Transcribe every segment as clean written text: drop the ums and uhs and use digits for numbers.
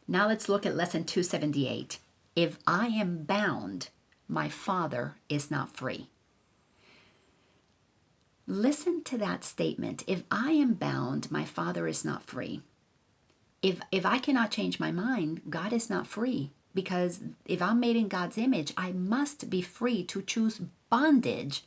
Now let's look at lesson 278. If I am bound, my Father is not free. Listen to that statement. If I am bound, my Father is not free. If I cannot change my mind, God is not free. Because if I'm made in God's image, I must be free to choose bondage,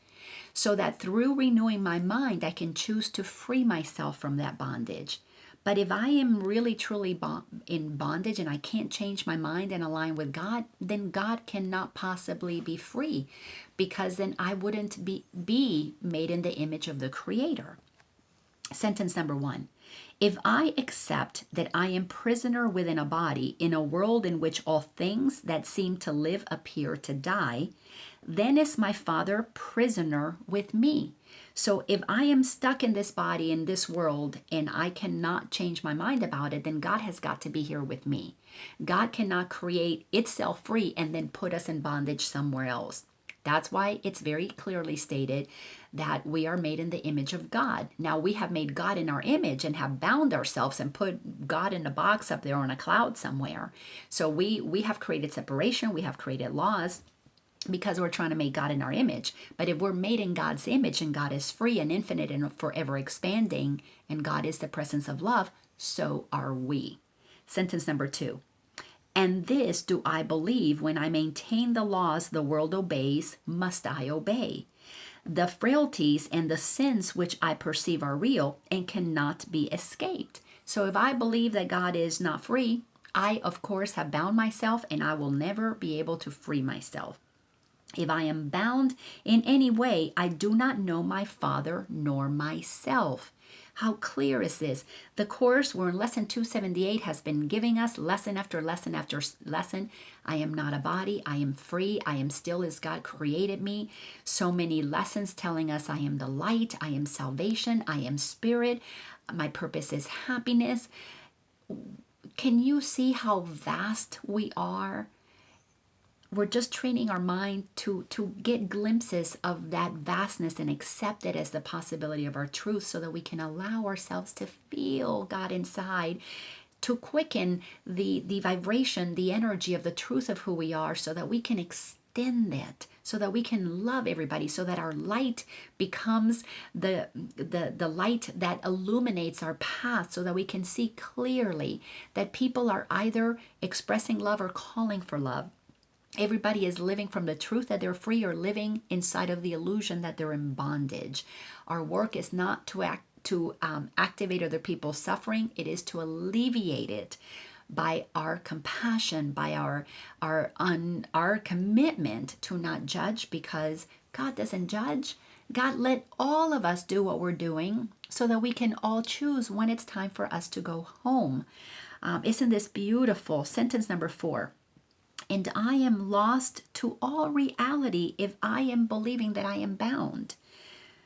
so that through renewing my mind, I can choose to free myself from that bondage. But if I am really truly in bondage and I can't change my mind and align with God, then God cannot possibly be free, because then I wouldn't be made in the image of the Creator. Sentence number 1. If I accept that I am prisoner within a body in a world in which all things that seem to live appear to die, then is my Father prisoner with me. So if I am stuck in this body, in this world, and I cannot change my mind about it, then God has got to be here with me. God cannot create itself free and then put us in bondage somewhere else. That's why it's very clearly stated that we are made in the image of God. Now, we have made God in our image and have bound ourselves and put God in a box up there on a cloud somewhere. So we have created separation, we have created laws, because we're trying to make God in our image. But if we're made in God's image and God is free and infinite and forever expanding, and God is the presence of love, so are we. Sentence number 2. And this do I believe: when I maintain the laws the world obeys, must I obey. The frailties and the sins which I perceive are real and cannot be escaped. So if I believe that God is not free, I, of course, have bound myself, and I will never be able to free myself. If I am bound in any way, I do not know my Father nor myself. How clear is this? The course, we're in lesson 278, has been giving us lesson after lesson after lesson. I am not a body. I am free. I am still as God created me. So many lessons telling us I am the light. I am salvation. I am spirit. My purpose is happiness. Can you see how vast we are? We're just training our mind to get glimpses of that vastness and accept it as the possibility of our truth, so that we can allow ourselves to feel God inside, to quicken the vibration, the energy of the truth of who we are, so that we can extend it, so that we can love everybody, so that our light becomes the light that illuminates our path, so that we can see clearly that people are either expressing love or calling for love. Everybody is living from the truth that they're free, or living inside of the illusion that they're in bondage. Our work is not to activate other people's suffering. It is to alleviate it by our compassion, by our commitment to not judge, because God doesn't judge. God let all of us do what we're doing, so that we can all choose when it's time for us to go home. Isn't this beautiful? Sentence number 4. And I am lost to all reality if I am believing that I am bound.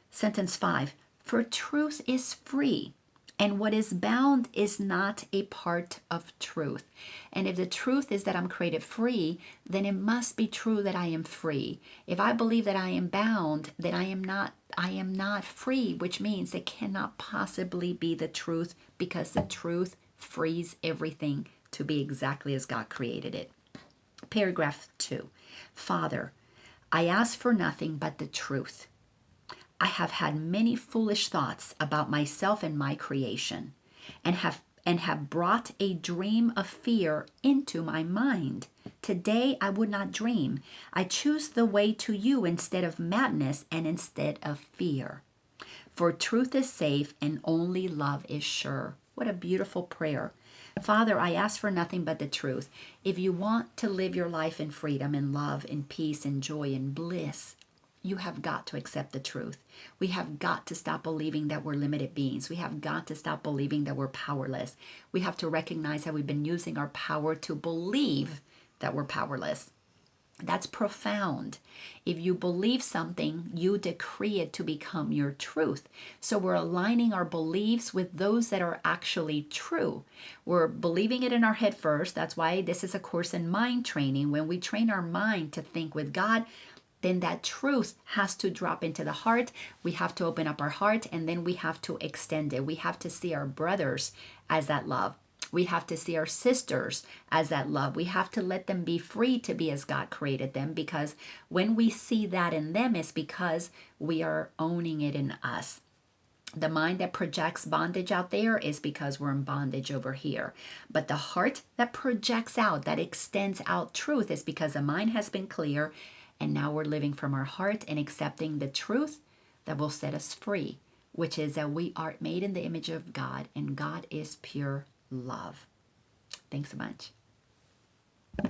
Sentence 5. For truth is free, and what is bound is not a part of truth. And if the truth is that I'm created free, then it must be true that I am free. If I believe that I am bound, then I am not free, which means it cannot possibly be the truth, because the truth frees everything to be exactly as God created it. Paragraph 2. Father, I ask for nothing but the truth. I have had many foolish thoughts about myself and my creation, and have brought a dream of fear into my mind. Today I would not dream. I choose the way to you instead of madness and instead of fear. For truth is safe and only love is sure. What a beautiful prayer. Father, I ask for nothing but the truth. If you want to live your life in freedom, in love, in peace, in joy, in bliss, you have got to accept the truth. We have got to stop believing that we're limited beings. We have got to stop believing that we're powerless. We have to recognize that we've been using our power to believe that we're powerless. That's profound. If you believe something, you decree it to become your truth. So we're aligning our beliefs with those that are actually true. We're believing it in our head first. That's why this is a course in mind training. When we train our mind to think with God, then that truth has to drop into the heart. We have to open up our heart, and then we have to extend it. We have to see our brothers as that love. We have to see our sisters as that love. We have to let them be free to be as God created them, because when we see that in them, it's because we are owning it in us. The mind that projects bondage out there is because we're in bondage over here. But the heart that projects out, that extends out truth, is because the mind has been clear, and now we're living from our heart and accepting the truth that will set us free, which is that we are made in the image of God, and God is pure love. Thanks so much.